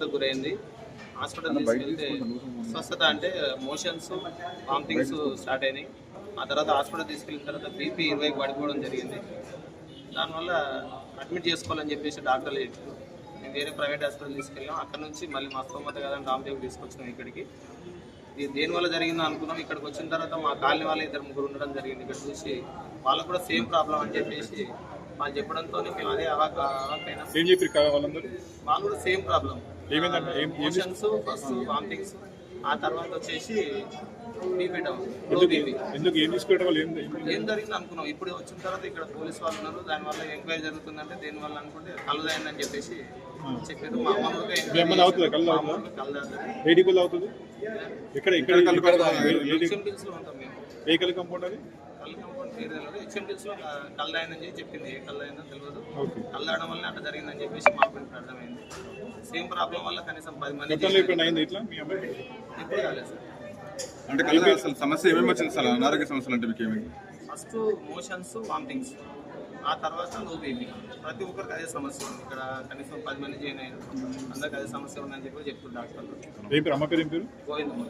స్వస్థతకు గురైంది. హాస్పిటల్ తీసుకెళ్తే స్వస్థత అంటే మోషన్స్, వామిటింగ్స్ స్టార్ట్ అయినాయి. ఆ తర్వాత హాస్పిటల్ తీసుకెళ్ళిన తర్వాత బీపీ 20కి పడిపోవడం జరిగింది. దానివల్ల అడ్మిట్ చేసుకోవాలని చెప్పేసి డాక్టర్లు చెప్పారు. మేము వేరే ప్రైవేట్ హాస్పిటల్ తీసుకెళ్ళాం. అక్కడ నుంచి మళ్ళీ మా స్తోమత కదని రామదేవుడు తీసుకొచ్చినాం ఇక్కడికి. ఇది దేనివల్ల జరిగిందో అనుకున్నాం. ఇక్కడికి వచ్చిన తర్వాత మా కాలనీ వాళ్ళు 2-3 ఉండడం జరిగింది. ఇక్కడ చూసి వాళ్ళకు కూడా సేమ్ ప్రాబ్లం అని చెప్పేసి వాళ్ళు చెప్పడంతో మేము అదే అవాకైనా. వాళ్ళు కూడా same problem, motions, first vomitings, ఆ తర్వాత వచ్చేసి బీపీ డౌన్, లో బీపీ. ఏం జరిగింది అనుకున్నాం. ఇప్పుడు వచ్చిన తర్వాత ఇక్కడ పోలీస్ వాళ్ళు ఉన్నారు. దానివల్ల ఎంక్వైరీ జరుగుతుందంటే దేనివల్ల అనుకుంటే కళ్ళు తాగిందని చెప్పేసి చెప్పారు. మా అమ్మ కూడా హెచ్ఎండిల్స్ లో ఉంటాం మేము. కళ్ళు కాంపౌండ్ పేరు తెలియదు. హెచ్ఎండిల్స్ లో కళ్ళు తాగిందని చెప్పి చెప్పింది. ఏ కళ్ళు తాగిందో తెలియదు. కళ్ళు తాగడం వల్ల అట్లా జరిగిందని చెప్పేసి మాకు ఇప్పుడు అర్థమైంది. సేమ్ ప్రాబ్లం వల్ల కనీసం 10 మంది ఇప్పుడు కాలేదు సార్. అంటే కళ్ళు అసలు సమస్య ఏమేమి వచ్చింది సార్? అనారోగ్య సమస్యలు అంటే మీకు ఏమి? ఫస్ట్ మోషన్స్, వామిటింగ్స్, ఆ తర్వాత లో బీపీ. ప్రతి ఒక్కరికి అదే సమస్య ఉంది. ఇక్కడ కనీసం 10 మంది జాయిన్ అయ్యారు. అందరికి అదే సమస్య ఉందని చెప్పి చెప్తున్నారు డాక్టర్లు. అమ్మ పేరు గోవిందమ్మ.